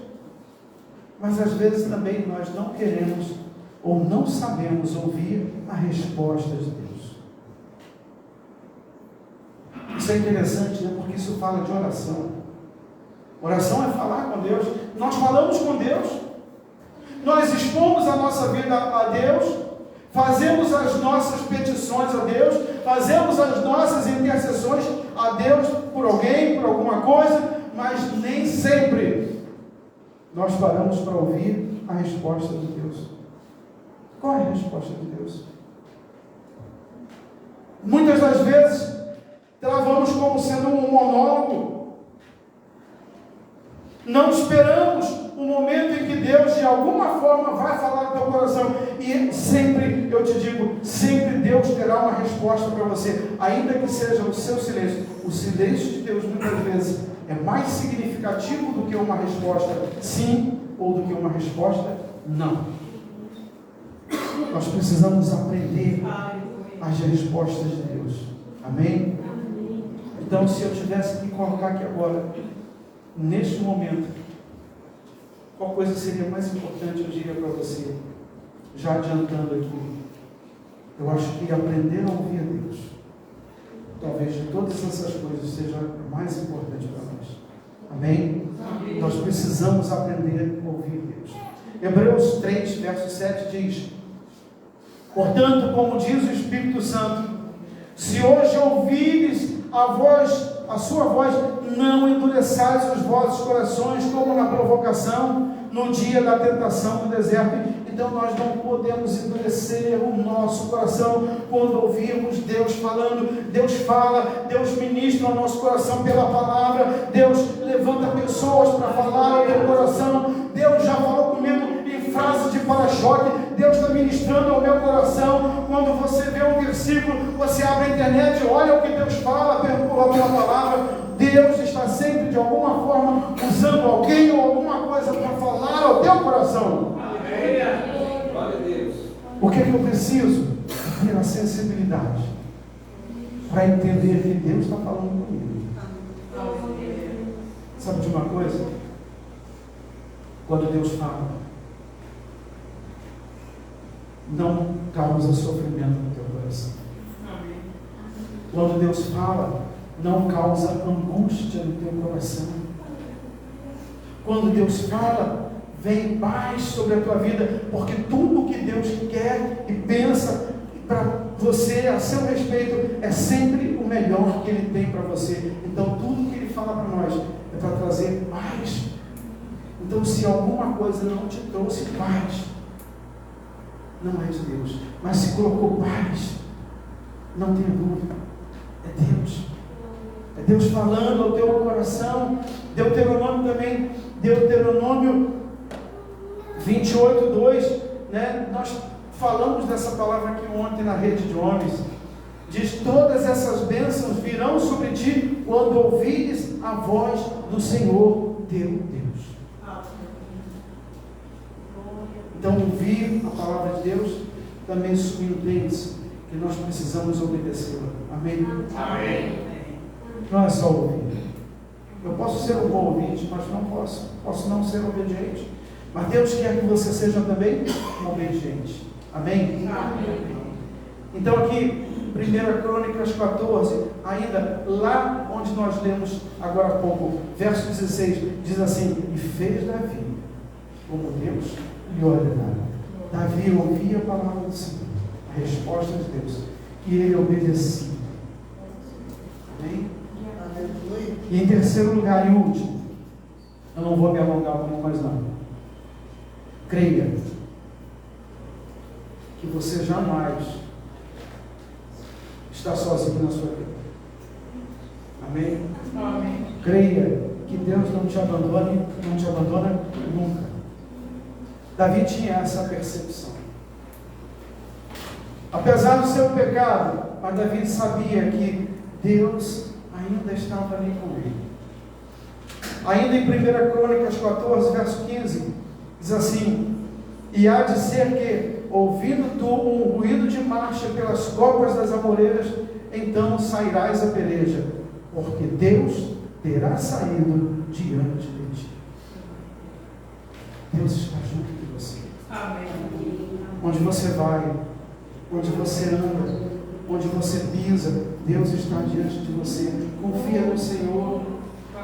mas às vezes também nós não queremos ou não sabemos ouvir a resposta de Deus. Isso é interessante, né? Porque isso fala de oração. Oração é falar com Deus. Nós falamos com Deus, nós expomos a nossa vida a Deus, fazemos as nossas petições a Deus, fazemos as nossas intercessões a Deus por alguém, por alguma coisa, mas nem sempre nós paramos para ouvir a resposta de Deus. Qual é a resposta de Deus? Muitas das vezes travamos como sendo um monólogo. Não esperamos o momento em que Deus de alguma forma vai falar no teu coração. E sempre, eu te digo, sempre Deus terá uma resposta para você, ainda que seja o seu silêncio. O silêncio de Deus muitas vezes é mais significativo do que uma resposta sim, ou do que uma resposta não. Nós precisamos aprender as respostas de Deus. Amém? Então, se eu tivesse que colocar aqui agora, neste momento, qual coisa seria mais importante, eu diria para você, já adiantando aqui, eu acho que aprender a ouvir a Deus, talvez de todas essas coisas, seja a mais importante para nós. Amém? Amém. Nós precisamos aprender a ouvir Deus. Hebreus 3, verso 7 diz: portanto, como diz o Espírito Santo, se hoje ouvires a sua voz, não endureçais os vossos corações como na provocação, no dia da tentação no deserto. Então nós não podemos endurecer o nosso coração quando ouvirmos Deus falando. Deus fala, Deus ministra ao nosso coração pela palavra, Deus levanta pessoas para falar ao teu coração. Deus já falou comigo em frase de para-choque. Deus está ministrando ao meu coração. Quando você vê um versículo, você abre a internet, olha o que Deus fala pela palavra. Deus está sempre de alguma forma usando alguém ou alguma coisa para falar ao teu coração. Glória a Deus. O que é que eu preciso? Ter a sensibilidade para entender que Deus está falando comigo. Sabe de uma coisa? Quando Deus fala, não causa sofrimento no teu coração. Quando Deus fala, não causa angústia no teu coração. Quando Deus fala, vem paz sobre a tua vida, porque tudo que Deus quer e pensa para você a seu respeito é sempre o melhor que Ele tem para você. Então tudo que Ele fala para nós é para trazer paz. Então, se alguma coisa não te trouxe paz, não é de Deus, mas se colocou paz, não tenha dúvida, é Deus. É Deus falando ao teu coração. Deuteronômio também, Deuteronômio 28:2, né? Nós falamos dessa palavra aqui ontem na rede de homens. Diz: todas essas bênçãos virão sobre ti quando ouvires a voz do Senhor teu Deus. Então, ouvir a palavra de Deus também subentende que nós precisamos obedecê-la. Amém? Amém. Não é só ouvir. Eu posso ser um bom ouvinte, mas não posso não ser obediente. Mas Deus quer que você seja também um obediente. Amém? Amém. Então aqui, 1 Crônicas 14, ainda lá onde nós lemos agora há pouco, verso 16, diz assim: e fez Davi como Deus lhe ordenara. Davi ouvia a palavra do Senhor, a resposta de Deus, e ele obedecia. Amém? E em terceiro lugar e último, eu não vou me alongar muito mais não, creia que você jamais está sozinho na sua vida. Amém? Amém. Creia que Deus não te abandona nunca. Davi tinha essa percepção. Apesar do seu pecado, mas Davi sabia que Deus ainda estava ali com ele. Ainda em 1 Crônicas 14, verso 15, diz assim: e há de ser que, ouvindo tu um ruído de marcha pelas copas das amoreiras, então sairás a peleja, porque Deus terá saído diante de ti. Deus está junto de você. Amém. Onde você vai, onde você anda, onde você pisa, Deus está diante de você. Confia no Senhor.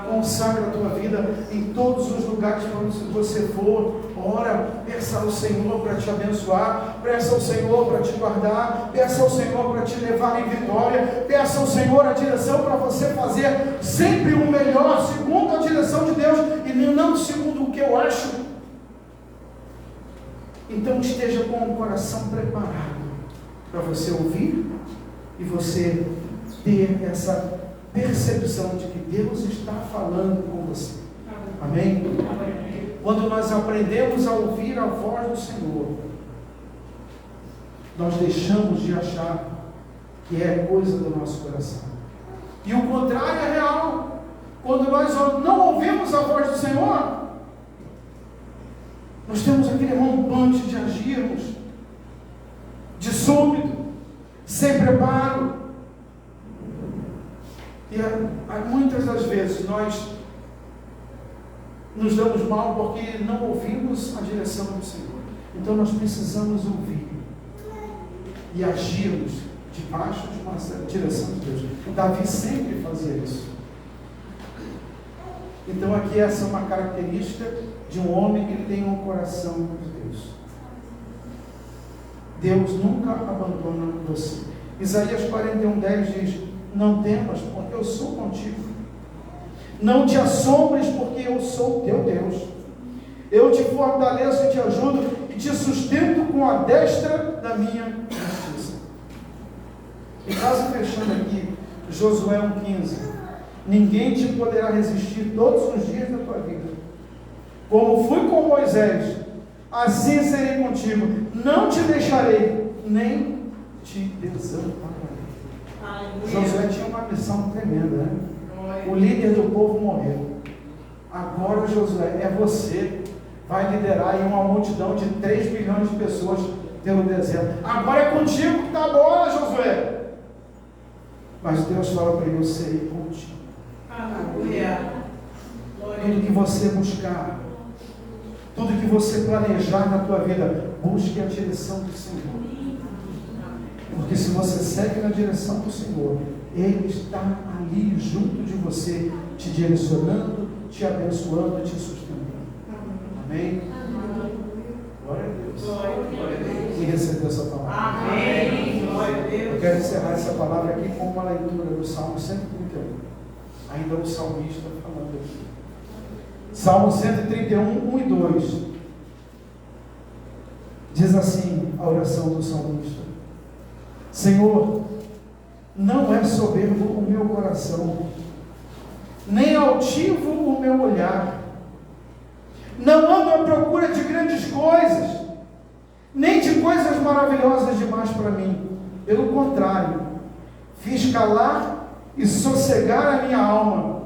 Consagra a tua vida em todos os lugares para onde você for. Ora, peça ao Senhor para te abençoar, peça ao Senhor para te guardar, peça ao Senhor para te levar em vitória, peça ao Senhor a direção para você fazer sempre o melhor, segundo a direção de Deus e não segundo o que eu acho. Então esteja com o coração preparado para você ouvir e você ter essa percepção de que Deus está falando com você. Amém? Quando nós aprendemos a ouvir a voz do Senhor, nós deixamos de achar que é coisa do nosso coração. E o contrário é real. Quando nós não ouvimos a voz do Senhor, nós temos aquele rompante de agirmos, de súbito, sem preparo. E muitas das vezes nós nos damos mal porque não ouvimos a direção do Senhor. Então nós precisamos ouvir e agirmos debaixo de uma direção de Deus. Davi sempre fazia isso. Então aqui essa é uma característica de um homem que tem um coração de Deus. Deus nunca abandona você. Isaías 41:10 diz: não temas, porque eu sou contigo. Não te assombres, porque eu sou teu Deus. Eu te fortaleço e te ajudo e te sustento com a destra da minha justiça. E quase fechando aqui, Josué 1,15: ninguém te poderá resistir todos os dias da tua vida. Como fui com Moisés, assim serei contigo. Não te deixarei, nem te desampararei. Josué tinha uma missão tremenda, né? O líder do povo morreu. Agora, Josué, é você vai liderar aí uma multidão de 3 milhões de pessoas pelo deserto. Agora é contigo que está a bola, Josué. Mas Deus fala para ele: eu serei contigo. Aleluia. Tudo que você buscar, tudo que você planejar na tua vida, busque a direção do Senhor. Porque se você segue na direção do Senhor, Ele está ali junto de você, te direcionando, te abençoando, te sustentando. Amém? Glória a Deus. E recebeu essa palavra. Amém. Glória a Deus. Eu quero encerrar essa palavra aqui com uma leitura do Salmo 131. Ainda o salmista falando aqui. Salmo 131, 1 e 2. Diz assim a oração do salmista: Senhor, não é soberbo o meu coração, nem altivo o meu olhar. Não ando à procura de grandes coisas, nem de coisas maravilhosas demais para mim. Pelo contrário, fiz calar e sossegar a minha alma,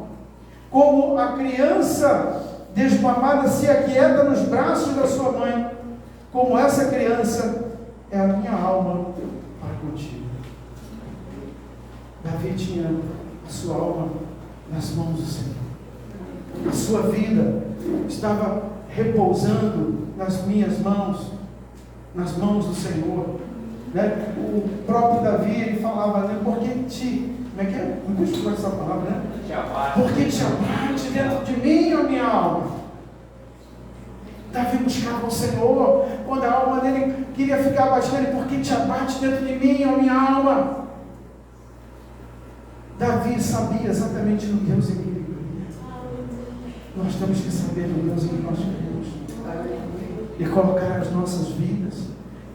como a criança desmamada se aquieta nos braços da sua mãe, como essa criança é a minha alma para contigo. Davi tinha a sua alma nas mãos do Senhor. A sua vida estava repousando nas minhas mãos, nas mãos do Senhor. Né? O próprio Davi, ele falava, né? Porque te... Como é que é? Não escuto essa palavra, né? Porque te abate dentro de mim, a minha alma. Davi buscava o Senhor, quando a alma dele queria ficar abatida, ele, porque te abate dentro de mim, a minha alma. Davi sabia exatamente no Deus em que ele cria. Nós temos que saber no Deus em que nós cremos. E colocar as nossas vidas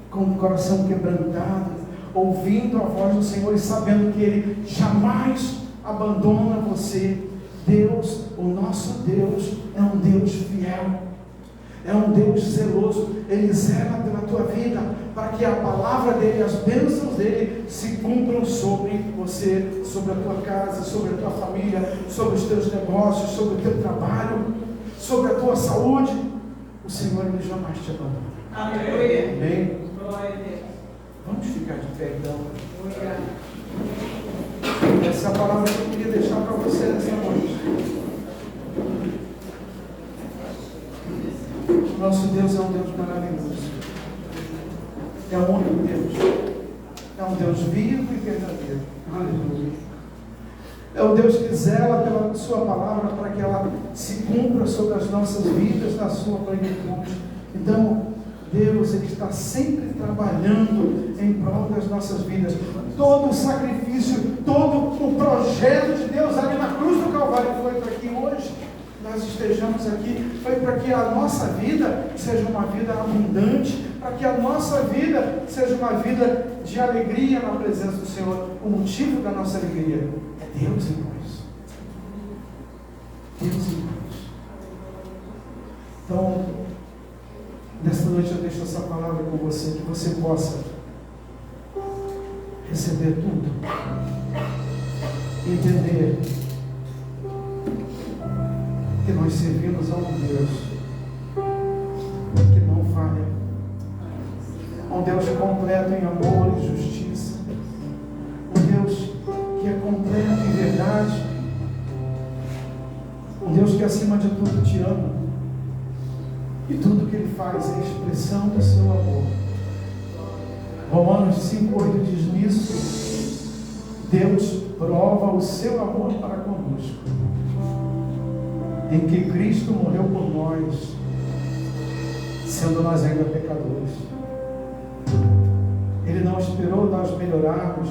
com o coração quebrantado, ouvindo a voz do Senhor e sabendo que Ele jamais abandona você. Deus, o nosso Deus, é um Deus fiel, é um Deus zeloso. Ele zela pela tua vida, para que a palavra dEle, as bênçãos dEle se cumpram sobre você, sobre a tua casa, sobre a tua família, sobre os teus negócios, sobre o teu trabalho, sobre a tua saúde. O Senhor, Ele jamais te abandona. Aleluia. Amém? Glória a Deus. Vamos ficar de pé então. Essa é a palavra que eu queria deixar para você nessa noite. Nosso Deus é um Deus maravilhoso. É um único Deus. É um Deus vivo e verdadeiro. Aleluia. É o Deus que zela pela sua palavra para que ela se cumpra sobre as nossas vidas na sua plenitude. Então, Deus, Ele está sempre trabalhando em prol das nossas vidas. Todo o sacrifício, todo o projeto de Deus ali na cruz do Calvário foi para que hoje nós estejamos aqui, foi para que a nossa vida seja uma vida abundante, para que a nossa vida seja uma vida de alegria na presença do Senhor. O motivo da nossa alegria é Deus em nós. Deus em nós. Então, nesta noite eu deixo essa palavra com você, que você possa receber tudo, entender que nós servimos a um Deus que não falha, um Deus completo em amor e justiça, um Deus que é completo em verdade, um Deus que acima de tudo te ama. E tudo que Ele faz é expressão do seu amor. Romanos 5,8 diz nisso: Deus prova o seu amor para conosco, em que Cristo morreu por nós, sendo nós ainda pecadores. Ele não esperou nós melhorarmos,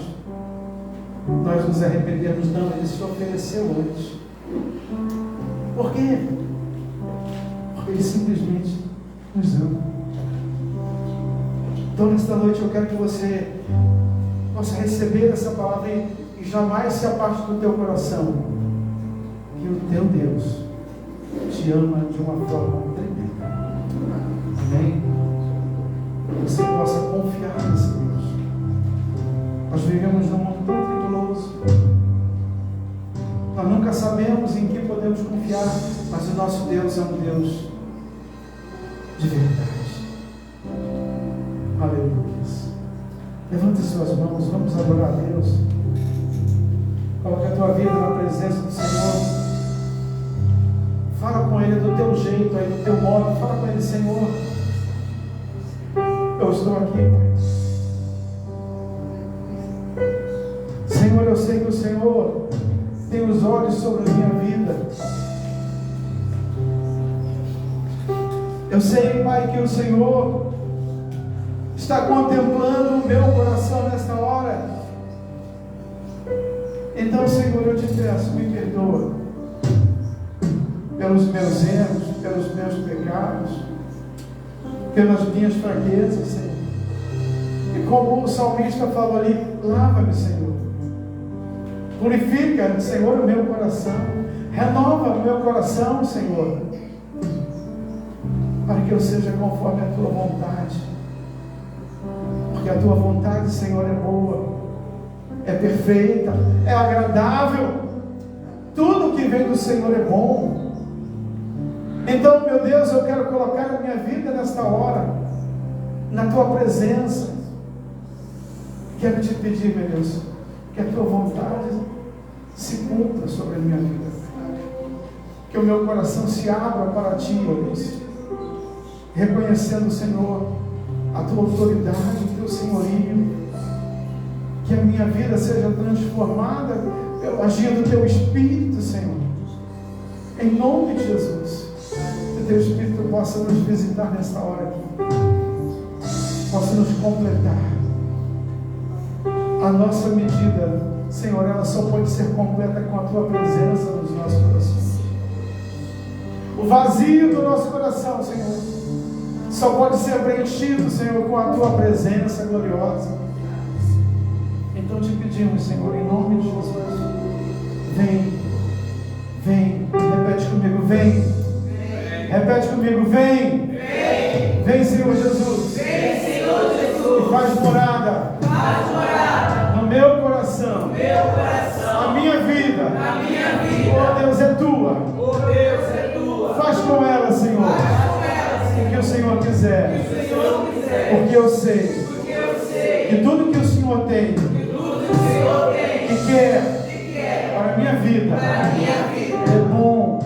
nós nos arrependermos, não, Ele se ofereceu antes. Por quê? Ele simplesmente nos ama. Então, nesta noite, eu quero que você possa receber essa palavra e jamais se aparte do teu coração, que o teu Deus te ama de uma forma tremenda. Amém? Que você possa confiar nesse Deus. Nós vivemos num mundo tão tribulado. Nós nunca sabemos em que podemos confiar, mas o nosso Deus é um Deus de verdade. Aleluia. Levante suas mãos, vamos adorar a Deus. Coloque a tua vida na presença do Senhor. Fala com Ele do teu jeito, aí, do teu modo. Fala com Ele: Senhor, eu estou aqui, Pai. Senhor, eu sei que o Senhor tem os olhos sobre a minha vida. Eu sei, Pai, que o Senhor está contemplando o meu coração nesta hora. Então, Senhor, eu te peço, me perdoa pelos meus erros, pelos meus pecados, pelas minhas fraquezas, Senhor. E como o salmista falou ali: lava-me, Senhor. Purifica, Senhor, o meu coração. Renova o meu coração, Senhor, para que eu seja conforme a tua vontade. porque a tua vontade, Senhor, é boa, é perfeita, é agradável. Tudo que vem do Senhor é bom. Então, meu Deus, eu quero colocar a minha vida nesta hora na tua presença. Quero te pedir, meu Deus, que a tua vontade se cumpra sobre a minha vida, que o meu coração se abra para ti, meu Deus, reconhecendo, Senhor, a tua autoridade, o teu senhorio, que a minha vida seja transformada pelo agir do teu Espírito, Senhor, em nome de Jesus. Que o teu Espírito possa nos visitar nesta hora aqui, possa nos completar. A nossa medida, Senhor, ela só pode ser completa com a tua presença nos nossos corações. O vazio do nosso coração, Senhor, só pode ser preenchido, Senhor, com a tua presença gloriosa. Então te pedimos, Senhor, em nome de Jesus, vem, repete comigo, vem, repete comigo, vem, vem, Senhor Jesus, e faz morada no meu coração, a minha vida, oh Deus, é tua, faz com ela, Senhor, o que o Senhor quiser, porque eu sei que tudo que o Senhor tem e quer para a minha vida é bom,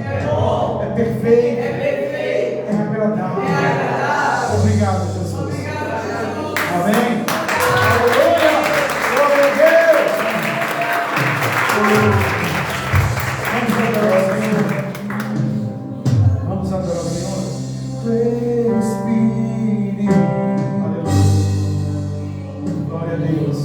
é perfeito, é agradável. Obrigado, Jesus. Amém. Aleluia. Glória a Deus. Vamos adorar o Senhor. Teu Espírito. Aleluia. Glória a Deus.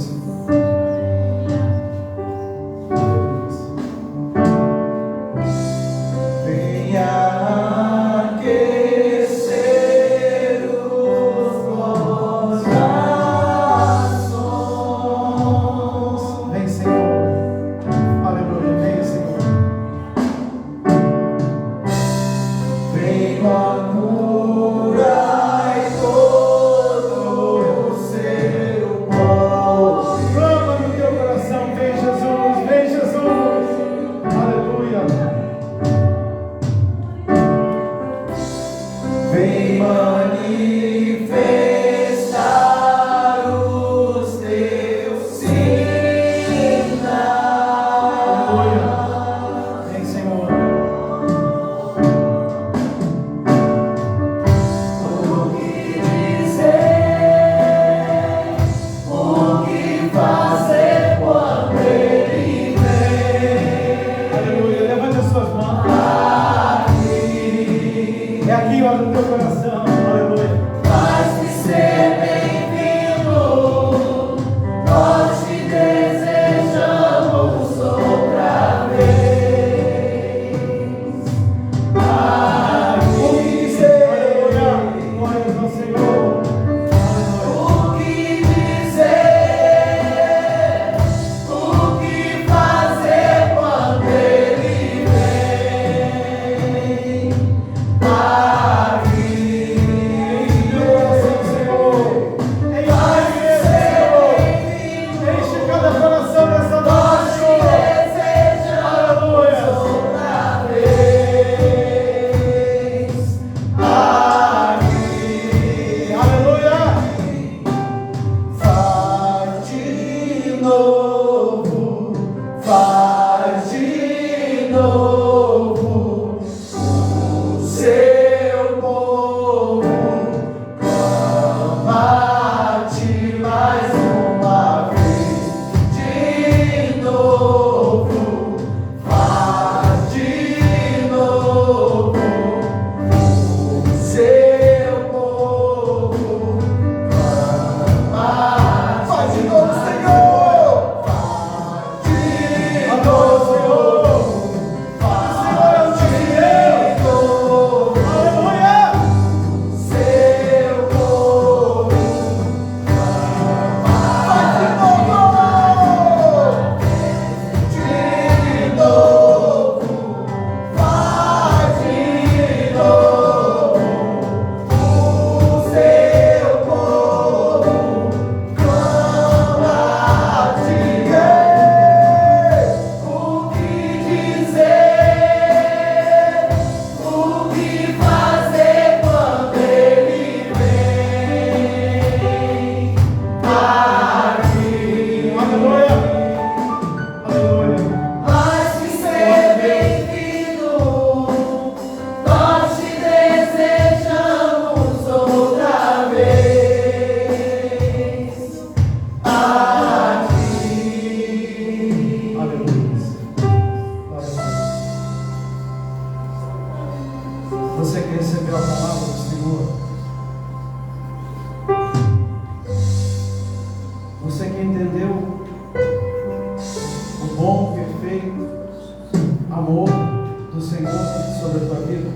amor do Senhor sobre a tua vida?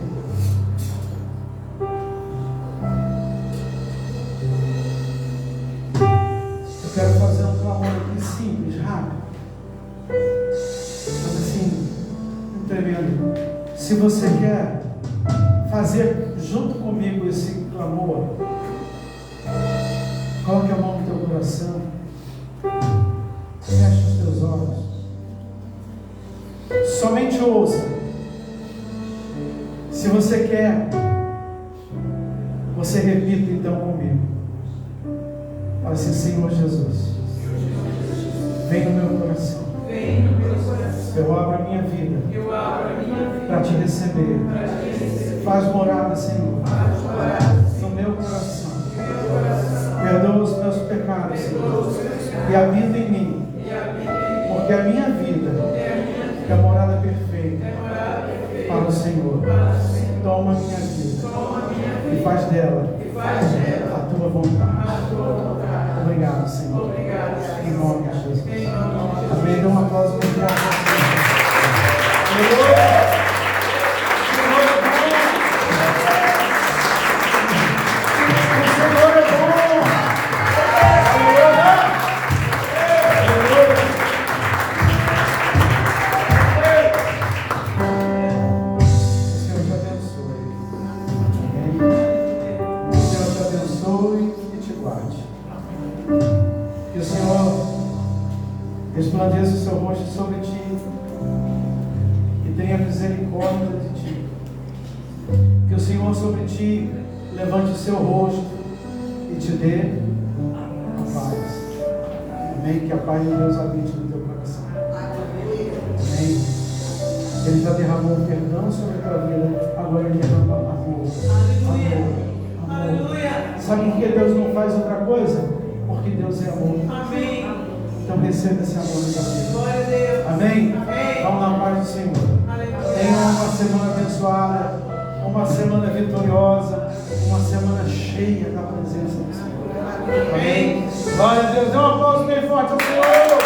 Eu quero fazer um clamor aqui simples, rápido, mas assim, tremendo. Se você quer fazer junto comigo esse clamor, coloque a mão no teu coração, feche os teus olhos, somente ouça. Se você quer, você repita então comigo. Fala assim: Senhor Jesus, vem no meu coração. Vem no meu coração. Eu abro a minha vida Eu abro a minha vida para te receber. para te receber. Faz morada, Senhor, Faz morada no meu coração. no meu coração. Perdoa os meus pecados, Perdoa os Senhor, meus e pecados habita em mim, e habita em mim. porque a minha vida Porque a minha vida é a morada perfeita é morada perfeita para o Senhor. para o Senhor. Toma a minha vida Toma a minha e vida faz dela e faz dela a tua vontade. a tua vontade. Obrigado, Senhor. Obrigado, Em Senhor. nome de Jesus. Em nome de Jesus. Amém. Dê um aplauso muito grande ao Senhor. Aleluia. Resplandeça o seu rosto sobre ti e tenha misericórdia de ti. Que o Senhor sobre ti levante o seu rosto e te dê a paz. Amém. Que a paz de Deus habite no teu coração. Amém. Ele já derramou o perdão sobre a tua vida, agora ele derrama amor. Amor. Aleluia. Sabe por que Deus não faz outra coisa? Porque Deus é amor. Amém. Então receba esse amor na tua vida. Glória a Deus. Amém? Amém. Vamos na paz do Senhor. Aleluia. Tenha uma semana abençoada, uma semana vitoriosa, uma semana cheia da presença do Senhor. Amém? Glória a Deus. Dê um aplauso bem forte ao Senhor.